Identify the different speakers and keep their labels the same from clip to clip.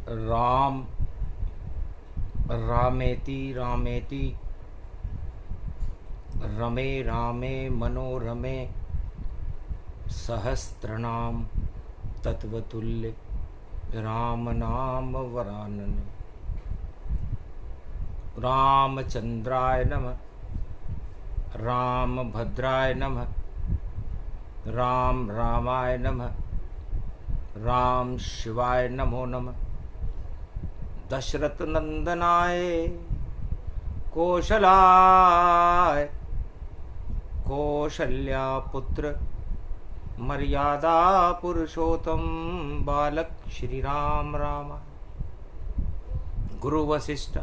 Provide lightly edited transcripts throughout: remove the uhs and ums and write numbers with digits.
Speaker 1: राम रामेति रामेति रमे रामे मनोरमे सहस्त्रनाम तत्वतुल्य राम नाम वरानने। रामचंद्राय नमः, राम भद्राय नमः, राम रामाय नमः, राम शिवाय नमो नमः। दशरथ नंदनाय कौशलाय कौशल्या पुत्र मर्यादा पुरुषोत्तम बालक श्री राम राम। गुरु वशिष्ठ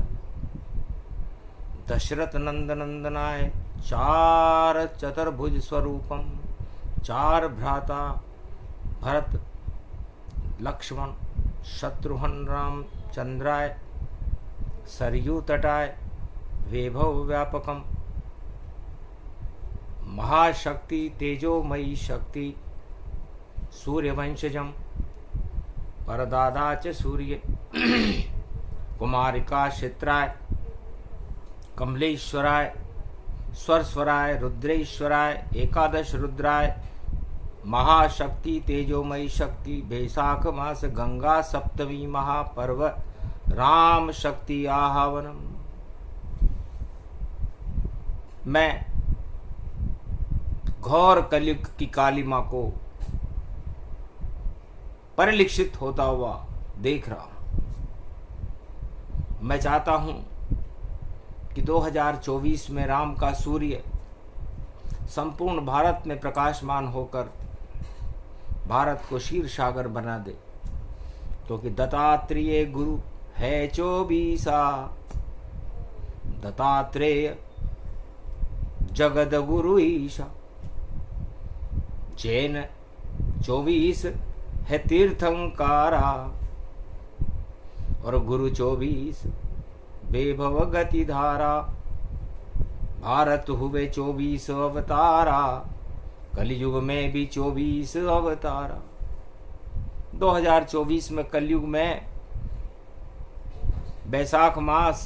Speaker 1: दशरथ नंदनाय चार चतुर्भुज स्वरूपम, चार भ्राता भरत लक्ष्मण शत्रुघ्न राम चंद्राय सरयू तटाय वैभव व्यापकम महाशक्ति तेजोमयी शक्ति सूर्यवंशजम परदादा च सूर्य कुमारिका क्षेत्राय कमलेश्वराय स्वरस्वराय रुद्रेश्वराय एकादश रुद्राय महाशक्ति तेजोमयी शक्ति बैसाख मास गंगा सप्तमी महापर्व राम शक्ति आहावनम। मैं घोर कलयुग की काली मां को परिलक्षित होता हुआ देख रहा हूं। मैं चाहता हूं कि 2024 में राम का सूर्य संपूर्ण भारत में प्रकाशमान होकर भारत को क्षीर सागर बना दे, क्योंकि दत्तात्रेय गुरु है 24। दत्तात्रेय जगद गुरु ईशा। जैन 24 है तीर्थंकारा और गुरु 24 वैभव गति धारा। भारत हुए 24 अवतारा, कलयुग में भी 24 अवतारा। 2024 में कलयुग में बैसाख मास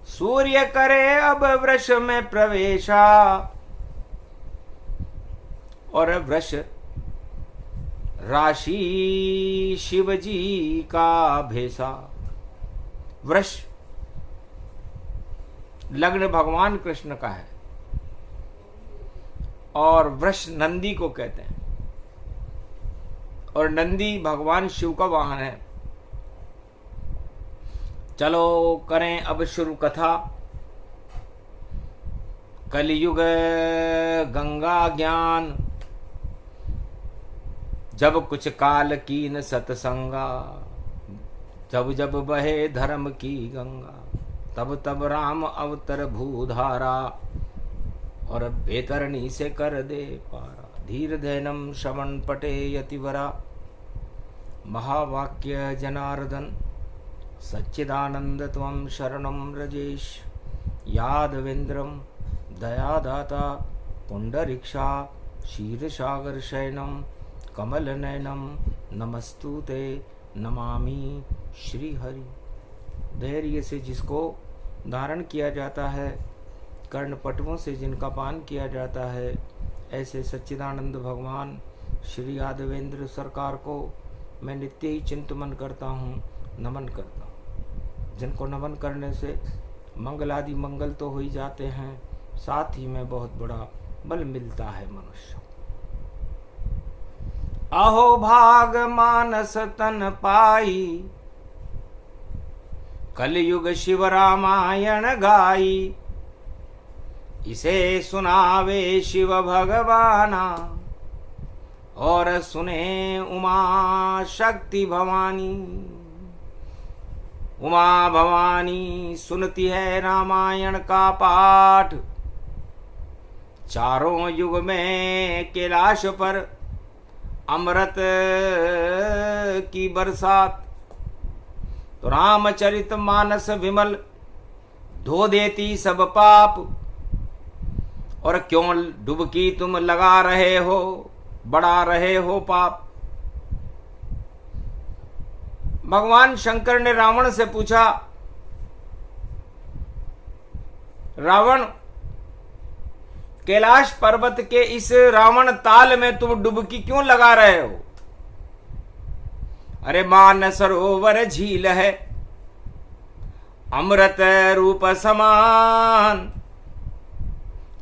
Speaker 1: सूर्य करे अब वृष में प्रवेशा और वृष राशि शिव जी का भेसा। वृष लग्न भगवान कृष्ण का है और वृष नंदी को कहते हैं और नंदी भगवान शिव का वाहन है। चलो करें अब शुरू कथा। कलयुग गंगा ज्ञान जब कुछ काल कीन सतसंगा, जब जब बहे धर्म की गंगा, तब तब राम अवतर भूधारा और बेतरणी से कर दे पारा। धीर धैनम श्रवण पटे यतिवरा, महावाक्य जनार्दन सच्चिदानंद त्वं शरणं रजेश। यादवेन्द्रम दयादाता पुंडरीक्षा क्षीरसागर शयनम कमल नयनम नमस्तुते नमामि श्री हरि। धैर्य से जिसको धारण किया जाता है, कर्णपटुओं से जिनका पान किया जाता है, ऐसे सच्चिदानंद भगवान श्री यादवेंद्र सरकार को मैं नित्य ही चिंतन करता हूँ, नमन करता हूँ। जिनको नमन करने से मंगल आदि मंगल तो हो ही जाते हैं, साथ ही में बहुत बड़ा बल मिलता है मनुष्य। अहो भाग मानस तन पाई, कलयुग शिव रामायण गाई। इसे सुनावे शिव भगवाना और सुने उमा शक्ति भवानी। उमा भवानी सुनती है रामायण का पाठ। चारों युग में कैलाश पर अमृत की बरसात, तो रामचरित मानस विमल धो देती सब पाप। और क्यों डुबकी तुम लगा रहे हो, बढ़ा रहे हो पाप। भगवान शंकर ने रावण से पूछा, रावण, कैलाश पर्वत के इस रावण ताल में तुम डुबकी क्यों लगा रहे हो? अरे मान सरोवर झील है, अमृत रूप समान,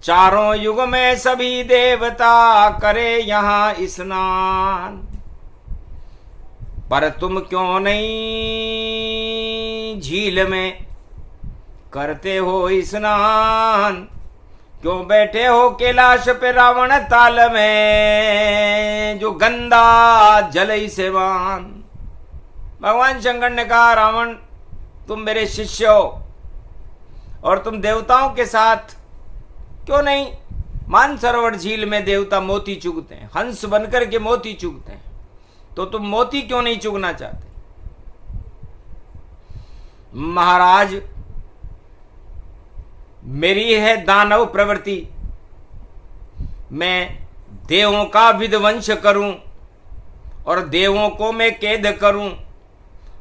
Speaker 1: चारों युग में सभी देवता करे यहां स्नान, पर तुम क्यों नहीं झील में करते हो स्नान? क्यों बैठे हो कैलाश पे रावण ताल में, जो गंदा जल ही सेवान? भगवान शंकर ने कहा, रावण, तुम मेरे शिष्य हो और तुम देवताओं के साथ क्यों नहीं मानसरोवर झील में देवता मोती चुगते हैं, हंस बनकर के मोती चुगते हैं, तो तुम मोती क्यों नहीं चुगना चाहते? महाराज, मेरी है दानव प्रवृत्ति, मैं देवों का विध्वंस करूं और देवों को मैं कैद करूं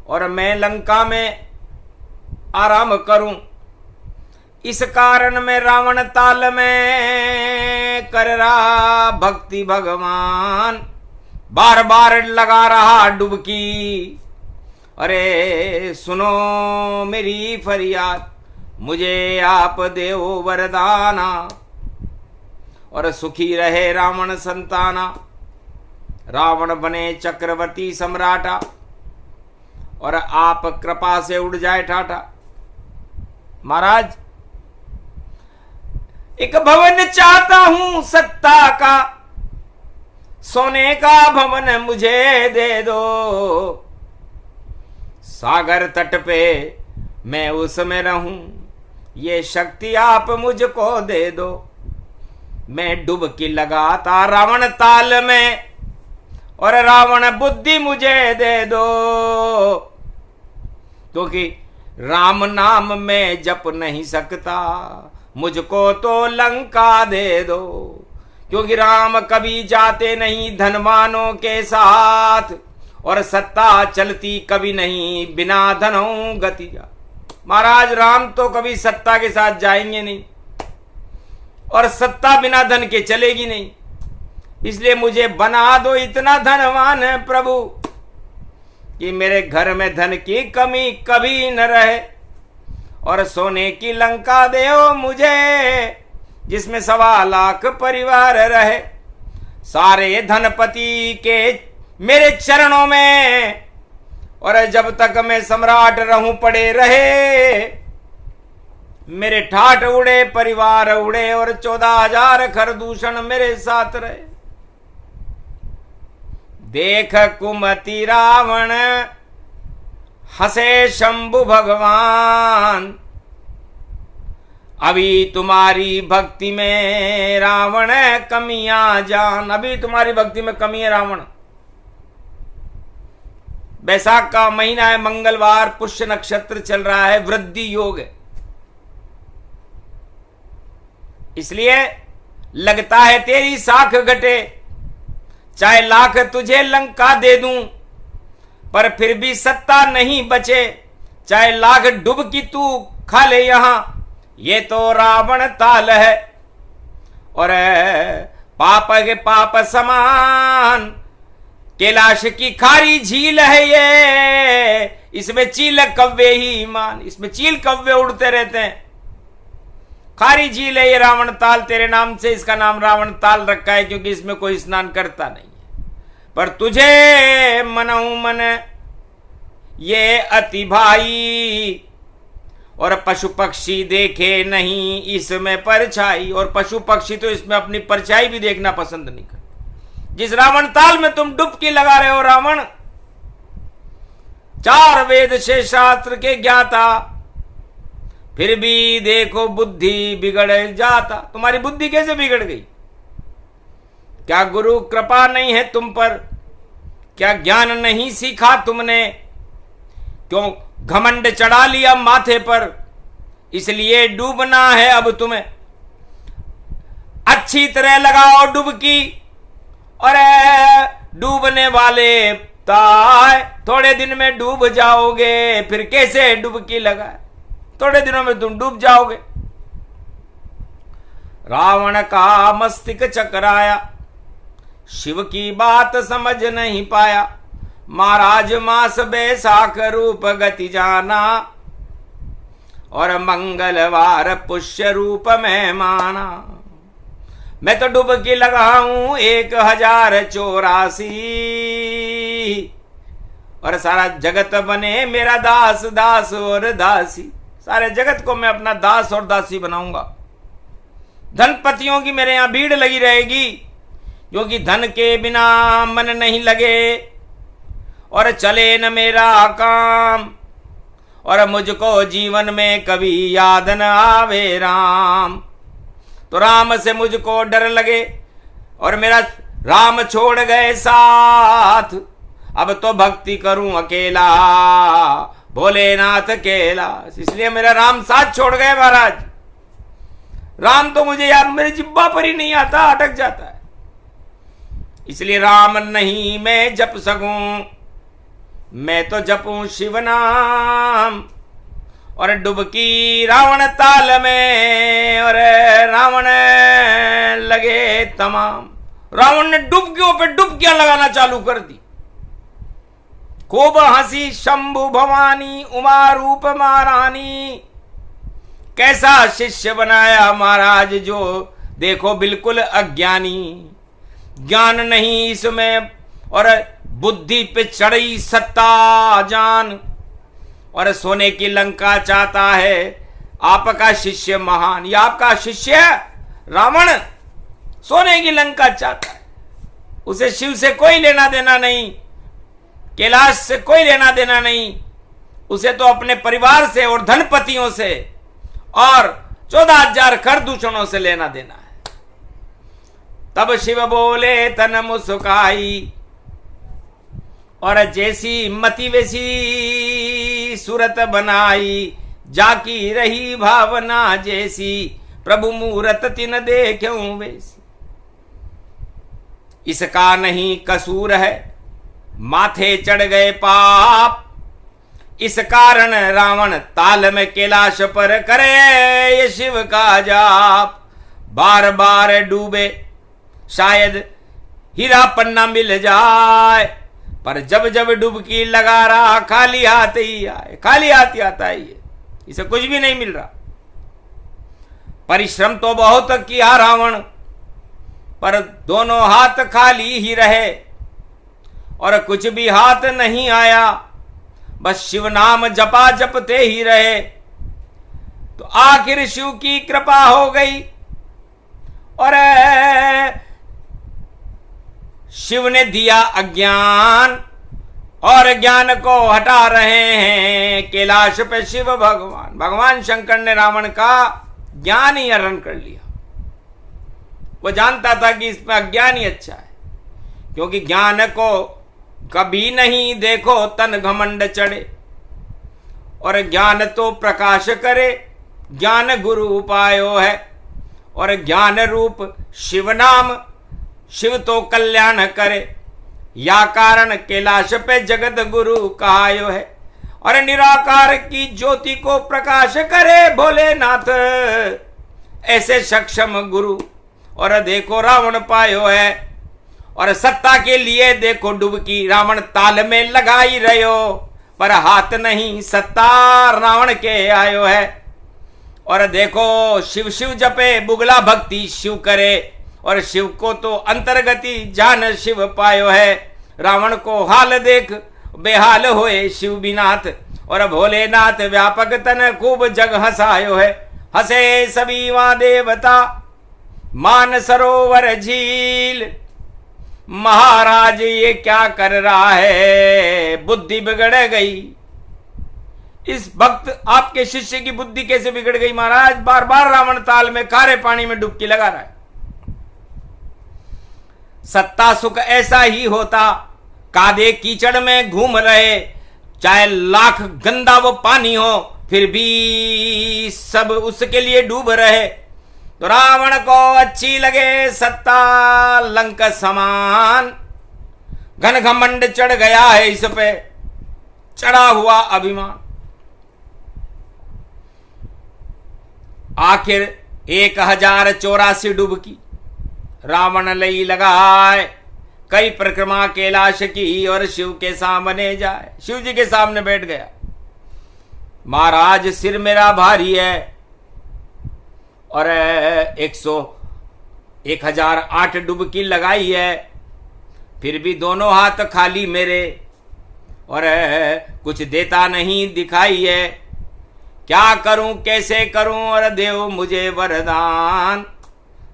Speaker 1: और मैं लंका में आराम करूं। इस कारण मैं रावण ताल में कर रहा भक्ति भगवान, बार बार लगा रहा डुबकी। अरे सुनो मेरी फरियाद, मुझे आप देव वरदाना, और सुखी रहे रावण संताना। रावण बने चक्रवर्ती सम्राटा और आप कृपा से उड़ जाए ठाटा। महाराज, एक भवन चाहता हूं सत्ता का, सोने का भवन मुझे दे दो, सागर तट पे मैं उसमें रहूं, ये शक्ति आप मुझको दे दो। मैं डुबकी लगाता रावण ताल में और रावण बुद्धि मुझे दे दो, क्योंकि राम नाम में जप नहीं सकता, मुझको तो लंका दे दो। क्योंकि राम कभी जाते नहीं धनवानों के साथ और सत्ता चलती कभी नहीं बिना धनों गति जा। महाराज, राम तो कभी सत्ता के साथ जाएंगे नहीं और सत्ता बिना धन के चलेगी नहीं। इसलिए मुझे बना दो इतना धनवान है प्रभु कि मेरे घर में धन की कमी कभी न रहे, और सोने की लंका दो मुझे जिसमें 1.25 लाख परिवार रहे। सारे धनपति के मेरे चरणों में, और जब तक मैं सम्राट रहूं पड़े रहे। मेरे ठाठ उड़े, परिवार उड़े, और 14,000 खरदूषण मेरे साथ रहे। देख कुमति रावण हंसे शंभु भगवान, अभी तुम्हारी भक्ति में रावण कमियां जान। अभी तुम्हारी भक्ति में कमी है रावण। बैसाख का महीना है, मंगलवार, पुष्य नक्षत्र चल रहा है, वृद्धि योग है। इसलिए लगता है तेरी साख घटे, चाहे लाख तुझे लंका दे दूं, पर फिर भी सत्ता नहीं बचे। चाहे लाख डुबकी तू खा ले यहां, ये तो रावण ताल है और पाप के पाप समान। कैलाश की खारी झील है ये, इसमें चील कव्वे ही मान। इसमें चील कव्वे उड़ते रहते हैं। खारी झील है ये रावण ताल, तेरे नाम से इसका नाम रावण ताल रखा है, क्योंकि इसमें कोई स्नान करता नहीं है। पर तुझे मनऊ मन ये अति भाई, और पशु पक्षी देखे नहीं इसमें परछाई। और पशु पक्षी तो इसमें अपनी परछाई भी देखना पसंद नहीं करते। जिस रावण ताल में तुम डुबकी लगा रहे हो रावण, 4 वेद से शास्त्र के ज्ञाता, फिर भी देखो बुद्धि बिगड़ जाता। तुम्हारी बुद्धि कैसे बिगड़ गई? क्या गुरु कृपा नहीं है तुम पर? क्या ज्ञान नहीं सीखा तुमने? क्यों घमंड चढ़ा लिया माथे पर, इसलिए डूबना है अब तुम्हें। अच्छी तरह लगाओ डुबकी, और डूबने वाले डूबता है, थोड़े दिन में डूब जाओगे, फिर कैसे डुबकी लगाए, थोड़े दिनों में तुम डूब जाओगे। रावण का मस्तिष्क चकराया, शिव की बात समझ नहीं पाया। महाराज मास बैसाख रूप गति जाना, और मंगलवार पुष्य रूप में माना। मैं तो डुबकी लगा हूं 1084, और सारा जगत बने मेरा दास दास और दासी। सारे जगत को मैं अपना दास और दासी बनाऊंगा। धनपतियों की मेरे यहां भीड़ लगी रहेगी, क्योंकि धन के बिना मन नहीं लगे और चले न मेरा काम, और मुझको जीवन में कभी याद न आवे राम। तो राम से मुझको डर लगे, और मेरा राम छोड़ गए साथ। अब तो भक्ति करूं अकेला, भोलेनाथ अकेला। इसलिए मेरा राम साथ छोड़ गए महाराज। राम तो मुझे यार मेरी जिब्बा पर ही नहीं आता, अटक जाता है। इसलिए राम नहीं मैं जप सकूं, मैं तो जपूं शिव नाम। और डुबकी रावण ताल में, और रावण लगे तमाम। रावण ने डुबकियों पे डुबकियां लगाना चालू कर दी। खूब हंसी शंभु भवानी, उमा रूप महारानी। कैसा शिष्य बनाया महाराज, जो देखो बिल्कुल अज्ञानी। ज्ञान नहीं इसमें, और बुद्धि पे चढ़ी सत्ता जान, और सोने की लंका चाहता है आपका शिष्य महान। ये आपका शिष्य रावण सोने की लंका चाहता है। उसे शिव से कोई लेना देना नहीं, कैलाश से कोई लेना देना नहीं। उसे तो अपने परिवार से और धनपतियों से और 14,000 खरदूषणों से लेना देना है। तब शिव बोले तन मुस्काई, और जैसी मति वैसी सूरत बनाई। जाकी रही भावना जैसी, प्रभु मूरत तिन देखूं वैसी। इसका नहीं कसूर है, माथे चढ़ गए पाप। इस कारण रावण ताल में कैलाश पर करे ये शिव का जाप। बार बार डूबे शायद हीरा पन्ना मिल जाए, पर जब जब डुबकी लगा रहा खाली हाथ ही आए, खाली हाथ ही आता है। ये इसे कुछ भी नहीं मिल रहा। परिश्रम तो बहुत किया रावण, पर दोनों हाथ खाली ही रहे, और कुछ भी हाथ नहीं आया। बस शिव नाम जपा जपते ही रहे। तो आखिर शिव की कृपा हो गई, और शिव ने दिया अज्ञान, और ज्ञान को हटा रहे हैं कैलाश पे शिव भगवान। भगवान शंकर ने रावण का ज्ञान ही हरण कर लिया। वो जानता था कि इसमें अज्ञान ही अच्छा है, क्योंकि ज्ञान को कभी नहीं देखो तन घमंड चढ़े। और ज्ञान तो प्रकाश करे, ज्ञान गुरु उपायो है, और ज्ञान रूप शिव नाम शिव तो कल्याण करे। या कारण कैलाश पे जगत गुरु कहायो है, और निराकार की ज्योति को प्रकाश करे भोलेनाथ। ऐसे सक्षम गुरु और देखो रावण पायो है। और सत्ता के लिए देखो डुबकी रावण ताल में लगाई रहो, पर हाथ नहीं सत्ता रावण के आयो है। और देखो शिव शिव जपे बुगला भक्ति शिव करे, और शिव को तो अंतर्गति जान शिव पायो है। रावण को हाल देख बेहाल होए शिव बिनाथ, और भोलेनाथ व्यापक तन खूब जग हंसायो है। हंसे सभी वहां देवता मान सरोवर झील। महाराज ये क्या कर रहा है, बुद्धि बिगड़ गई। इस भक्त आपके शिष्य की बुद्धि कैसे बिगड़ गई महाराज? बार बार रावण ताल में खारे पानी में डुबकी लगा रहा है। सत्ता सुख ऐसा ही होता, कादे कीचड़ में घूम रहे, चाहे लाख गंदा वो पानी हो फिर भी सब उसके लिए डूब रहे। तो रावण को अच्छी लगे सत्ता लंक समान, घन घमंड चढ़ गया है इस पे, चढ़ा हुआ अभिमान। आखिर 1084 डुबकी रावण लई लगाए, कई परिक्रमा कैलाश की और शिव के सामने जाए। शिव जी के सामने बैठ गया। महाराज सिर मेरा भारी है और 1008 डुबकी लगाई है, फिर भी दोनों हाथ खाली मेरे, और कुछ देता नहीं दिखाई है। क्या करूं कैसे करूं, और देव मुझे वरदान,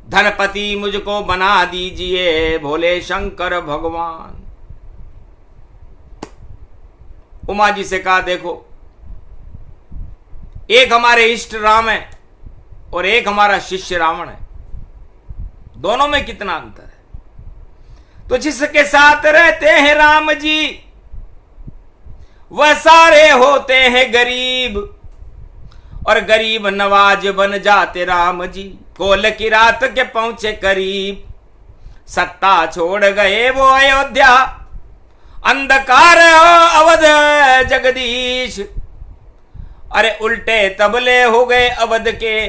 Speaker 1: धनपति मुझको बना दीजिए भोले शंकर भगवान। उमा जी से कहा, देखो एक हमारे इष्ट राम है और एक हमारा शिष्य रावण है, दोनों में कितना अंतर है। तो जिसके साथ रहते हैं राम जी वह सारे होते हैं गरीब, और गरीब नवाज बन जाते राम जी। कोल की रात के पहुंचे करीब, सत्ता छोड़ गए वो अयोध्या, अंधकार अवध जगदीश। अरे उल्टे तबले हो गए अवध के,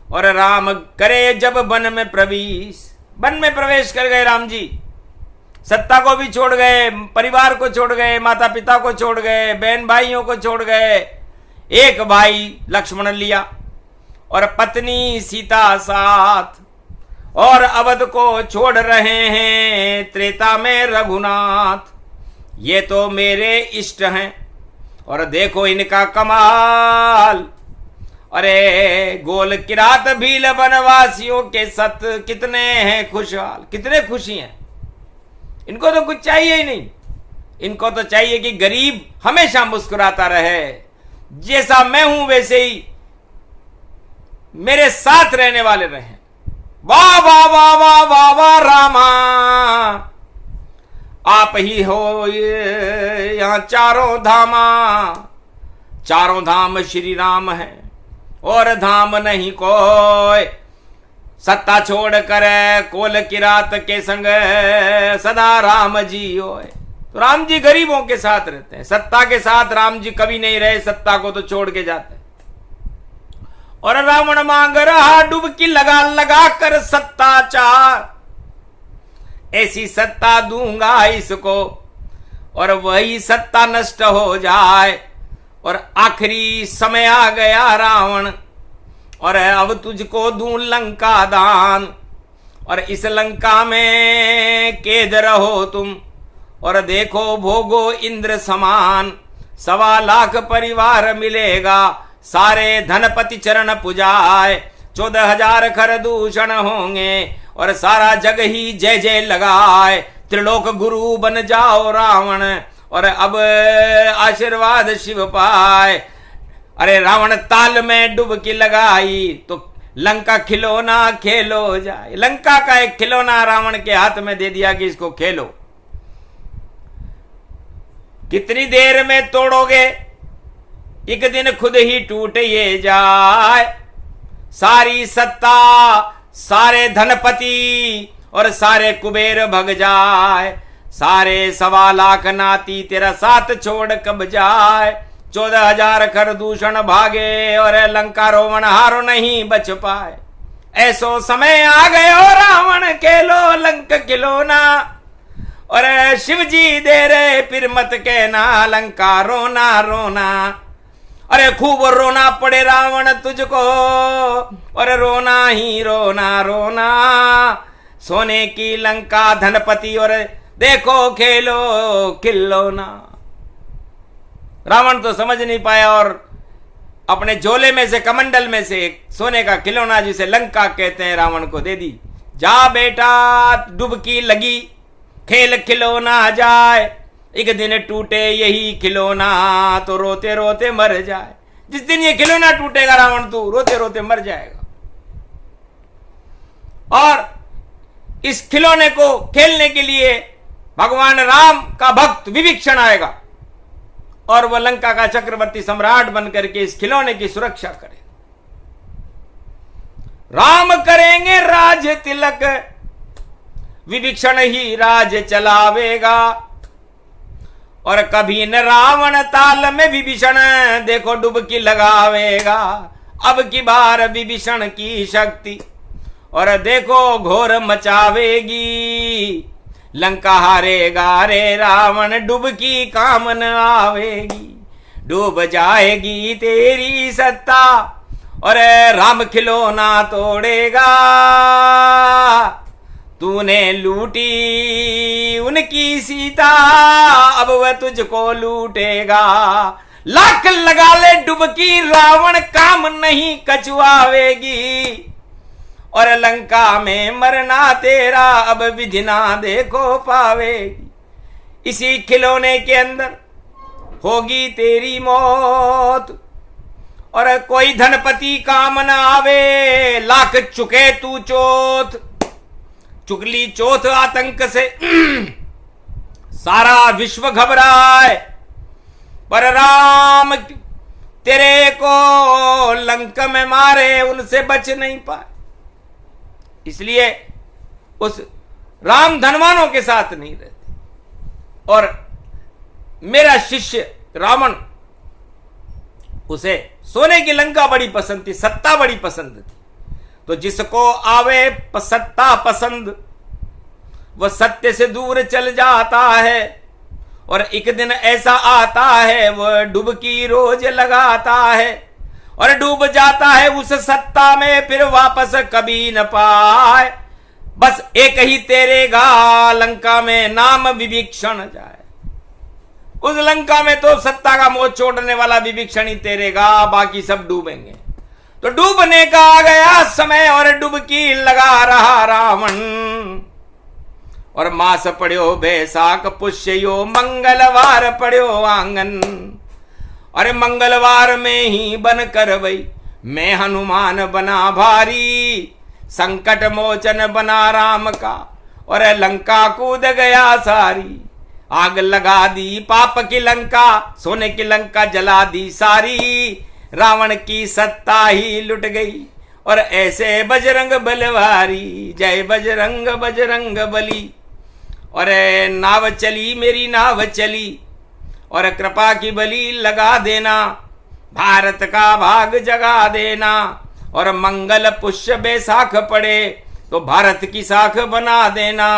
Speaker 1: और राम करे जब वन में प्रवेश। वन में प्रवेश कर गए राम जी, सत्ता को भी छोड़ गए, परिवार को छोड़ गए, माता पिता को छोड़ गए, बहन भाइयों को छोड़ गए। एक भाई लक्ष्मण लिया और पत्नी सीता साथ, और अवध को छोड़ रहे हैं त्रेता में रघुनाथ। ये तो मेरे इष्ट हैं और देखो इनका कमाल। अरे गोल किरात भील वनवासियों के सत कितने हैं खुशहाल, कितने खुशी हैं। इनको तो कुछ चाहिए ही नहीं, इनको तो चाहिए कि गरीब हमेशा मुस्कुराता रहे, जैसा मैं हूं वैसे ही मेरे साथ रहने वाले रहें। वाह वाह वाह वाह वाह वाह रामा, आप ही हो यहां चारों धामा। चारों धाम श्री राम है और धाम नहीं कोई, सत्ता छोड़ कर कोल की रात के संग सदा राम जी होए। तो राम जी गरीबों के साथ रहते हैं, सत्ता के साथ राम जी कभी नहीं रहे, सत्ता को तो छोड़ के जाते हैं। और रावण मांग रहा डुबकी लगा लगा कर सत्ताचार, ऐसी सत्ता दूंगा इसको और वही सत्ता नष्ट हो जाए। और आखिरी समय आ गया रावण, और अब तुझको दूं लंका दान, और इस लंका में कैद रहो तुम, और देखो भोगो इंद्र समान। 1.25 लाख परिवार मिलेगा, सारे धनपति चरण पुजाए। 14,000 खरदूषण होंगे और सारा जग ही जय जय लगाए। त्रिलोक गुरु बन जाओ रावण, और अब आशीर्वाद शिव पाए। अरे रावण ताल में डुबकी लगाई तो लंका खिलौना खेलो जाए। लंका का एक खिलौना रावण के हाथ में दे दिया कि इसको खेलो। कितनी देर में तोड़ोगे, एक दिन खुद ही टूट ये जाए। सारी सत्ता, सारे धनपति और सारे कुबेर भग जाए। सारे 1.25 लाख नाती तेरा साथ छोड़ कब जाए। 14,000 खरदूषण भागे और लंका रोवण हारो नहीं बच पाए। ऐसो समय आ गयो रावण खेलो लंक खिलौना, और शिव जी दे रहे फिर मत कहना लंका रोना रोना। अरे खूब रोना पड़े रावण तुझको, और रोना ही रोना रोना। सोने की लंका धनपति और देखो खेलो खिलौना। रावण तो समझ नहीं पाया और अपने झोले में से कमंडल में से एक सोने का खिलौना जिसे लंका कहते हैं रावण को दे दी। जा बेटा डुबकी लगी, खेल खिलौना जाए। एक दिन टूटे यही खिलौना तो रोते रोते मर जाए। जिस दिन ये खिलौना टूटेगा रावण तू रोते रोते मर जाएगा। और इस खिलौने को खेलने के लिए भगवान राम का भक्त विभीषण आएगा और वह लंका का चक्रवर्ती सम्राट बनकर के इस खिलौने की सुरक्षा करे। राम करेंगे राज तिलक, विभीषण ही राज चलावेगा। और कभी न रावण ताल में विभीषण देखो डुबकी लगावेगा। अब की बार विभीषण की शक्ति और देखो घोर मचावेगी। लंका हारेगा रे रावण डुबकी काम न आवेगी। डूब जाएगी तेरी सत्ता और राम खिलौना तोड़ेगा। तूने लूटी उनकी सीता अब वह तुझको लूटेगा। लाख लगा ले डुबकी रावण काम नहीं कचुआवेगी। और लंका में मरना तेरा अब विधि ना देखो पावेगी। इसी खिलौने के अंदर होगी तेरी मौत। और कोई धनपति काम न आवे लाख चुके तू चोट। चुगली चौथ आतंक से सारा विश्व घबराए। पर राम तेरे को लंका में मारे उनसे बच नहीं पाए। इसलिए उस राम धनवानों के साथ नहीं रहते। और मेरा शिष्य रावण उसे सोने की लंका बड़ी पसंद थी, सत्ता बड़ी पसंद थी। तो जिसको आवे सत्ता पसंद वह सत्य से दूर चल जाता है। और एक दिन ऐसा आता है वह डुबकी रोज लगाता है और डूब जाता है उस सत्ता में फिर वापस कभी न पाए। बस एक ही तेरेगा लंका में नाम विभीषण जाए। उस लंका में तो सत्ता का मोह छोड़ने वाला विभीषण ही तेरेगा, बाकी सब डूबेंगे। तो डूबने का आ गया समय और डुबकी लगा रहा रावण। और मास पड़्यो बैसाख पुष्य यो मंगलवार पड़्यो आंगन। अरे मंगलवार में ही बन कर वही मैं हनुमान बना भारी। संकट मोचन बना राम का और लंका कूद गया सारी। आग लगा दी पाप की लंका सोने की लंका जला दी सारी। रावण की सत्ता ही लुट गई और ऐसे बजरंग बलवारी। जय बजरंग बजरंग बली। और नाव चली मेरी नाव चली और कृपा की बलि लगा देना। भारत का भाग जगा देना। और मंगल पुष्य बैसाख पड़े तो भारत की साख बना देना।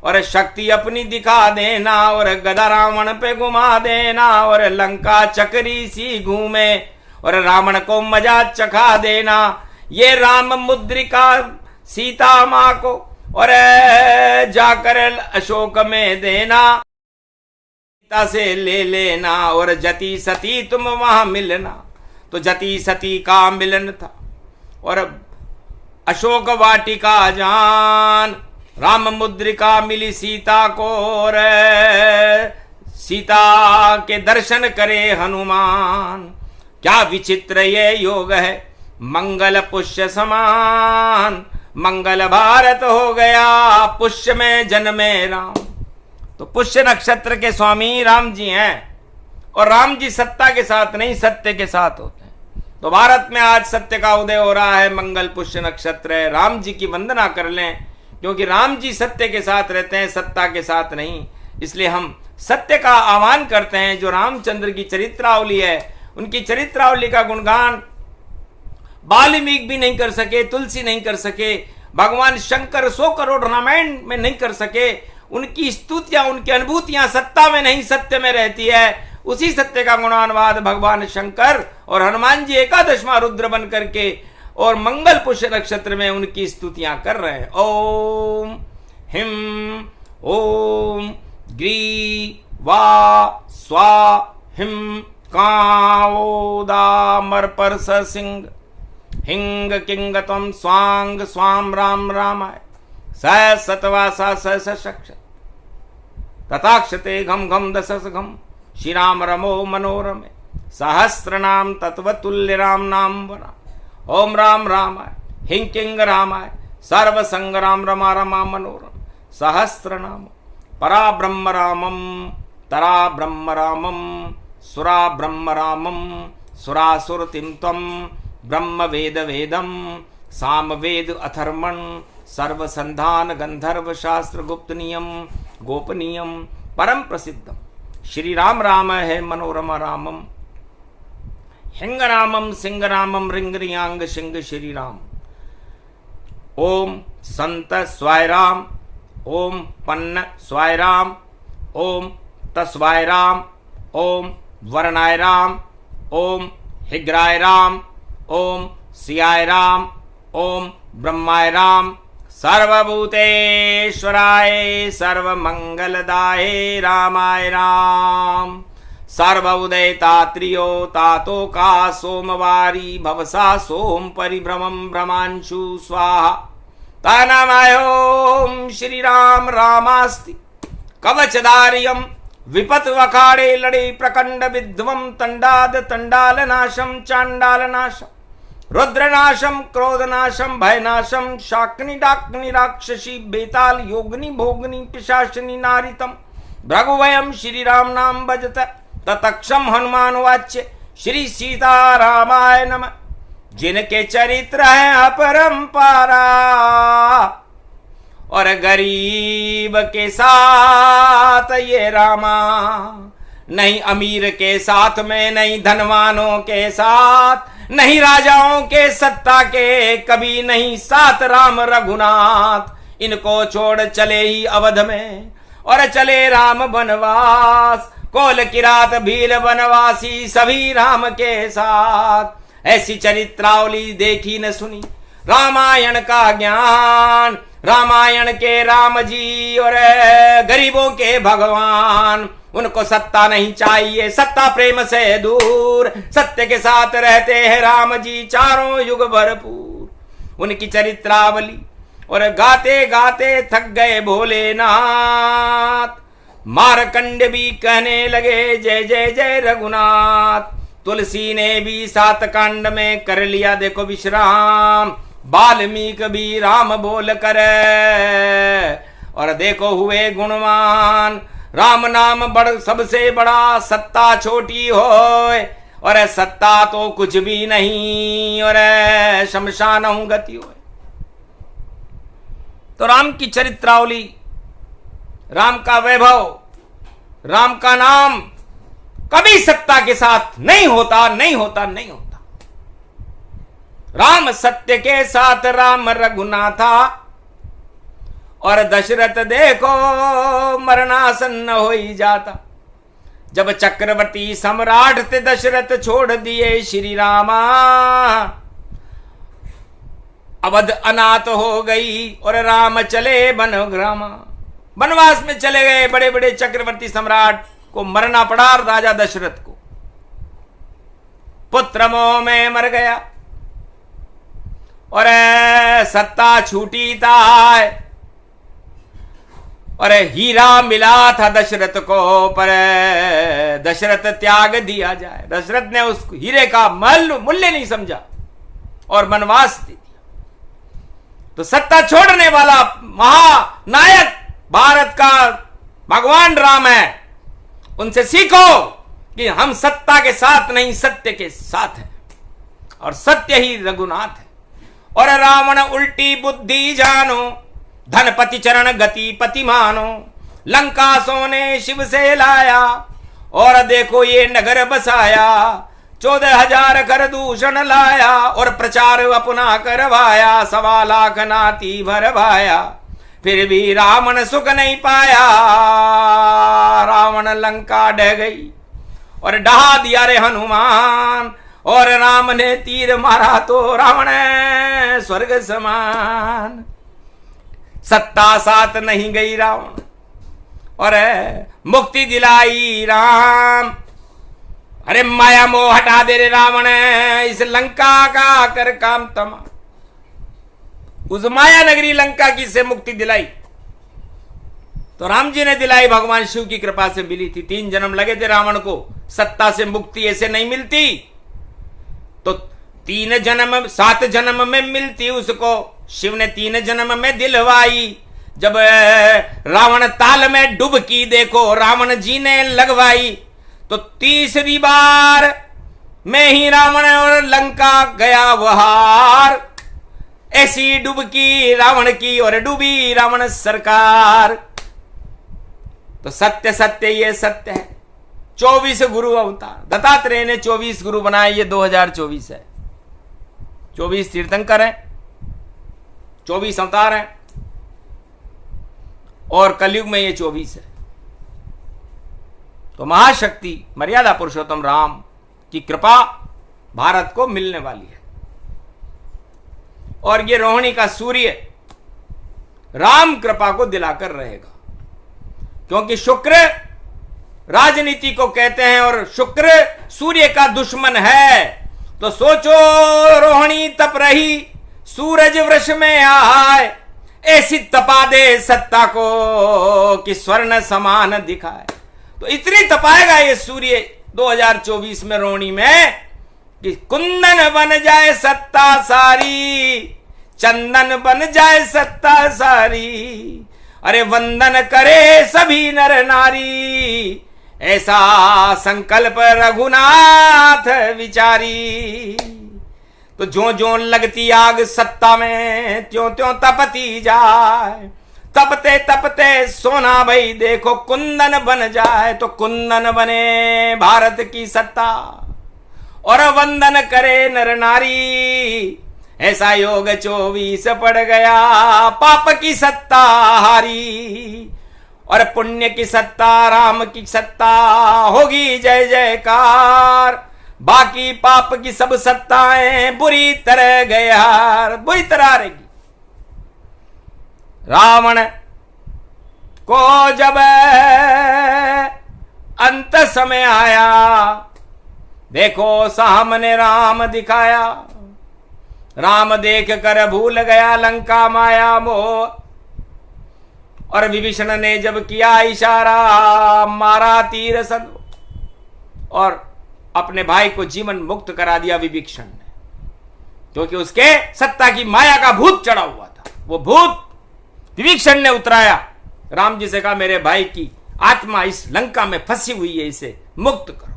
Speaker 1: और शक्ति अपनी दिखा देना और गदा रावण पे घुमा देना। और लंका चक्री सी घूमे और रावण को मजा चखा देना। ये राम मुद्रिका सीता माँ को और जाकर अशोक में देना। सीता से ले लेना और जति सती तुम वहां मिलना। तो जति सती का मिलन था और अशोक वाटिका जान। राम मुद्रिका मिली सीता को और सीता के दर्शन करे हनुमान। क्या विचित्र ये योग है मंगल पुष्य समान। मंगल भारत हो गया पुष्य में जन्मे राम। तो पुष्य नक्षत्र के स्वामी राम जी हैं और राम जी सत्ता के साथ नहीं सत्य के साथ होते हैं। तो भारत में आज सत्य का उदय हो रहा है। मंगल पुष्य नक्षत्र है। राम जी की वंदना कर लें क्योंकि राम जी सत्य के साथ रहते हैं सत्ता के साथ नहीं। इसलिए हम सत्य का आह्वान करते हैं। जो रामचंद्र की चरित्रावली है उनकी चरित्रावली का गुणगान वाल्मीकि भी नहीं कर सके, तुलसी नहीं कर सके, भगवान शंकर 100 करोड़ रामायण में नहीं कर सके। उनकी स्तुतियां उनकी अनुभूतियां सत्ता में नहीं सत्य में रहती है। उसी सत्य का गुणानुवाद भगवान शंकर और हनुमान जी एकादशवां रुद्र बन करके और मंगल पुष्य नक्षत्र में उनकी स्तुतियां कर रहे हैं। ओम हिम ओम ग्री वा स्वा हिम काओदामर पर सिंह हिंग किंग तम स्वांग स्वाम राम रामाय स सतवासा स सशक्ष तथाक्षते घम घम दशस घम श्री राम रमो मनोरमे सहस्र नाम तत्वतुल्य राम नाम वरा। ओम राम रामाय हिंग किंग रामाय सर्व संग राम रमा रमा मनोरम सहस्र नाम परा ब्रह्म रामम तरा ब्रह्म रामम सुरा ब्रह्म रामम सुरासुरतिम तम ब्रह्म वेद वेदम साम वेद अथर्मण सर्व संधान गंधर्व शास्त्र गुप्त नियम गोपनीयम परम प्रसिद्धम श्री राम राम है मनोरमा रामम, हिंग रामम सिंह रामम रिंगरियांग सिंह श्री राम। ओम संत स्वाय राम, ओम पन्न स्वाय राम, ओम तस्वाय राम, ओम वरनाय राम, ओम हिग्राय राम, ओम सियाय राम, ओम ब्रह्माय राम, सर्वभूतेश्वराय सर्वमंगलदाय रामाय राम। सर्वोदय तात्रियो तातो का सोमवारी भवसा सोम परिभ्रमं भ्रमांशु स्वाहा। तानामायोम श्री राम रामास्ति कवचधारियम विपत वखाड़े लड़े प्रकंड विध्वम तंडाद तंडाल नाशम चांडाल नाशम रुद्रनाशम क्रोधनाशम भयनाशम शाक्नि डाक्नि राक्षसी बेताल योगनी भोगनी पिशाचनी नारितम भृगुवयम श्री राम नाम भजत ततक्षम हनुमान वाच्य श्री सीता रामाय नमः। जिनके चरित्र है अपरंपारा और गरीब के साथ ये रामा, नहीं अमीर के साथ में, नहीं धनवानों के साथ, नहीं राजाओं के सत्ता के, कभी नहीं साथ राम रघुनाथ। इनको छोड़ चले ही अवध में और चले राम वनवास, कोल किरात भील वनवासी सभी राम के साथ। ऐसी चरित्रावली देखी न सुनी रामायण का ज्ञान, रामायण के राम जी और गरीबों के भगवान। उनको सत्ता नहीं चाहिए, सत्ता प्रेम से दूर, सत्य के साथ रहते हैं राम जी चारों युग भरपूर। उनकी चरित्रावली और गाते गाते थक गए भोलेनाथ। मारकंड भी कहने लगे जय जय जय रघुनाथ। तुलसी ने भी 7 कांड में कर लिया देखो विश्राम। वाल्मीकि भी राम बोल कर और देखो हुए गुणवान। राम नाम बड़ सबसे बड़ा, सत्ता छोटी होए और सत्ता तो कुछ भी नहीं और शमशान गति होए। तो राम की चरित्रावली, राम का वैभव, राम का नाम कभी सत्ता के साथ नहीं होता, नहीं होता, नहीं होता। राम सत्य के साथ राम रघुनाथा और दशरथ देखो मरणासन्न हो ही जाता। जब चक्रवर्ती सम्राट थे दशरथ छोड़ दिए श्री रामा, अवध अनाथ हो गई और राम चले बनग्रामा। वनवास में चले गए बड़े बड़े चक्रवर्ती सम्राट को मरना पड़ा राजा दशरथ को। पुत्र मोह में मर गया और सत्ता छूटी था और हीरा मिला था दशरथ को, पर दशरथ त्याग दिया जाए। दशरथ ने उस हीरे का मूल्य नहीं समझा और वनवास दे दिया। तो सत्ता छोड़ने वाला महानायक भारत का भगवान राम है। उनसे सीखो कि हम सत्ता के साथ नहीं सत्य के साथ हैं और सत्य ही रघुनाथ है। और रावण उल्टी बुद्धि जानो, धनपति चरण गति पति मानो। लंका सोने शिव से लाया और देखो ये नगर बसाया। 14,000 कर दूषण लाया और प्रचार अपना करवाया। 1.25 लाख नाती भरवाया, फिर भी रावण सुख नहीं पाया। रावण लंका ढह गई और डहा दिया रे हनुमान। और राम ने तीर मारा तो रावण स्वर्ग समान। सत्ता साथ नहीं गई रावण और मुक्ति दिलाई राम। अरे माया मोह हटा दे रे रावण, इस लंका का कर काम तमाम। उस माया नगरी लंका की से मुक्ति दिलाई तो राम जी ने दिलाई, भगवान शिव की कृपा से मिली थी। 3 जन्म लगे थे रावण को, सत्ता से मुक्ति ऐसे नहीं मिलती। तो 3 जन्म 7 जन्म में मिलती उसको। शिव ने 3 जन्म में दिलवाई। जब रावण ताल में डुबकी देखो रावण जी ने लगवाई, तो 3री बार में ही रावण और लंका गया वहार। ऐसी डुबकी रावण की और डूबी रावण सरकार। तो सत्य सत्य ये सत्य है 24 गुरु अवतार दत्तात्रेय ने 24 गुरु बनाए। ये 2024 है। 24 तीर्थंकर हैं, 24 अवतार हैं और कलयुग में ये 24 है। तो महाशक्ति मर्यादा पुरुषोत्तम राम की कृपा भारत को मिलने वाली है। और ये रोहिणी का सूर्य राम कृपा को दिलाकर रहेगा, क्योंकि शुक्र राजनीति को कहते हैं और शुक्र सूर्य का दुश्मन है। तो सोचो रोहिणी तप रही, सूरज वृष में आए, ऐसी तपा दे सत्ता को कि स्वर्ण समान दिखाए। तो इतनी तपाएगा ये सूर्य 2024 में रोहिणी में कि कुंदन बन जाए सत्ता सारी, चंदन बन जाए सत्ता सारी। अरे वंदन करे सभी नर नारी, ऐसा संकल्प रघुनाथ विचारी। तो ज्यों ज्यों लगती आग सत्ता में, त्यों त्यों तपती जाए। तपते तपते सोना भाई देखो कुंदन बन जाए। तो कुंदन बने भारत की सत्ता और वंदन करे नर नारी। ऐसा योग 24 पड़ गया, पाप की सत्ता हारी और पुण्य की सत्ता, राम की सत्ता होगी जय जयकार। बाकी पाप की सब सत्ताएं बुरी तरह गए हार, बुरी तरह रहेगी। रावण को जब अंत समय आया, देखो सामने राम दिखाया। राम देख कर भूल गया लंका माया मोह। और विभीषण ने जब किया इशारा, मारा तीर सन और अपने भाई को जीवन मुक्त करा दिया विभीषण ने, क्योंकि उसके सत्ता की माया का भूत चढ़ा हुआ था। वो भूत विभीषण ने उतराया। राम जी से कहा मेरे भाई की आत्मा इस लंका में फंसी हुई है, इसे मुक्त करो।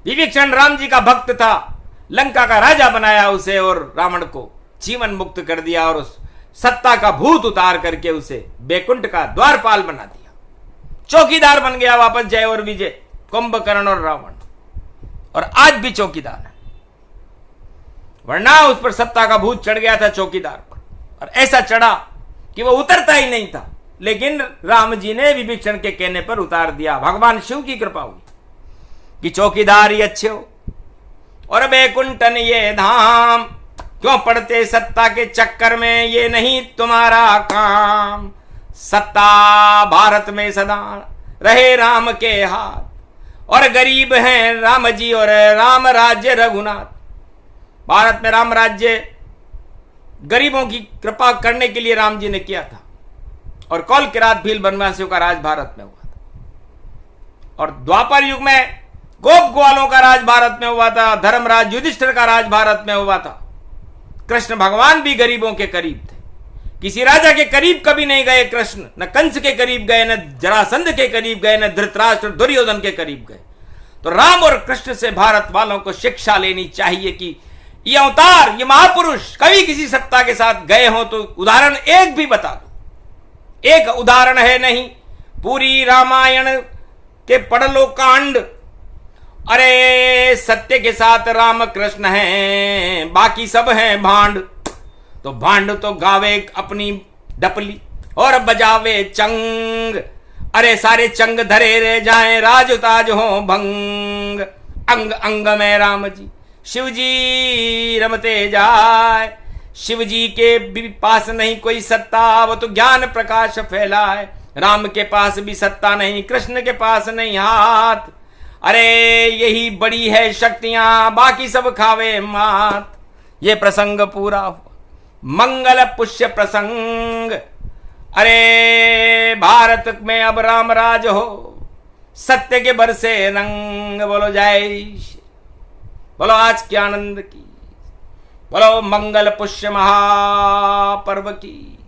Speaker 1: विभीषण राम जी का भक्त था, लंका का राजा बनाया उसे और रावण को जीवन मुक्त कर दिया और उस सत्ता का भूत उतार करके उसे बैकुंठ का द्वारपाल बना दिया। चौकीदार बन गया वापस जय और विजय, कुंभकर्ण और रावण। और आज भी चौकीदार है, वरना उस पर सत्ता का भूत चढ़ गया था चौकीदार पर, और ऐसा चढ़ा कि वो उतरता ही नहीं था। लेकिन राम जी ने विभीषण के कहने पर उतार दिया। भगवान शिव की कृपा हुई कि चौकीदार ही अच्छे हो और बैकुंठन ये धाम, क्यों पड़ते सत्ता के चक्कर में, ये नहीं तुम्हारा काम। सत्ता भारत में सदा रहे राम के हाथ, और गरीब हैं राम जी और राम राज्य रघुनाथ। भारत में राम राज्य गरीबों की कृपा करने के लिए राम जी ने किया था, और कौल किरात भील बनवासियों का राज भारत में हुआ था। और द्वापर युग में गोप ग्वालों का राज भारत में हुआ था, धर्मराज युधिष्ठिर का राज भारत में हुआ था। कृष्ण भगवान भी गरीबों के करीब थे, किसी राजा के करीब कभी नहीं गए कृष्ण, न कंस के करीब गए, न जरासंध के करीब गए, न धृतराष्ट्र दुर्योधन के करीब गए। तो राम और कृष्ण से भारत वालों को शिक्षा लेनी चाहिए कि ये अवतार, ये महापुरुष कभी किसी सत्ता के साथ गए हो तो उदाहरण एक भी बता दो। एक उदाहरण है नहीं, पूरी रामायण के पढ़ लो कांड। अरे सत्य के साथ राम कृष्ण हैं, बाकी सब हैं भांड। तो भांड तो गावे अपनी डपली और बजावे चंग। अरे सारे चंग धरे रह जाएं, राज ताज हो भंग। अंग अंग में राम जी शिव जी रमते जाए। शिव जी के भी पास नहीं कोई सत्ता, वो तो ज्ञान प्रकाश फैलाए। राम के पास भी सत्ता नहीं, कृष्ण के पास नहीं हाथ। अरे यही बड़ी है शक्तियां, बाकी सब खावे मात। ये प्रसंग पूरा हुआ, मंगल पुष्य प्रसंग। अरे भारत में अब राम राज हो, सत्य के बरसे रंग। बोलो जय श्री, बोलो आज के आनंद की, बोलो मंगल पुष्य महापर्व की।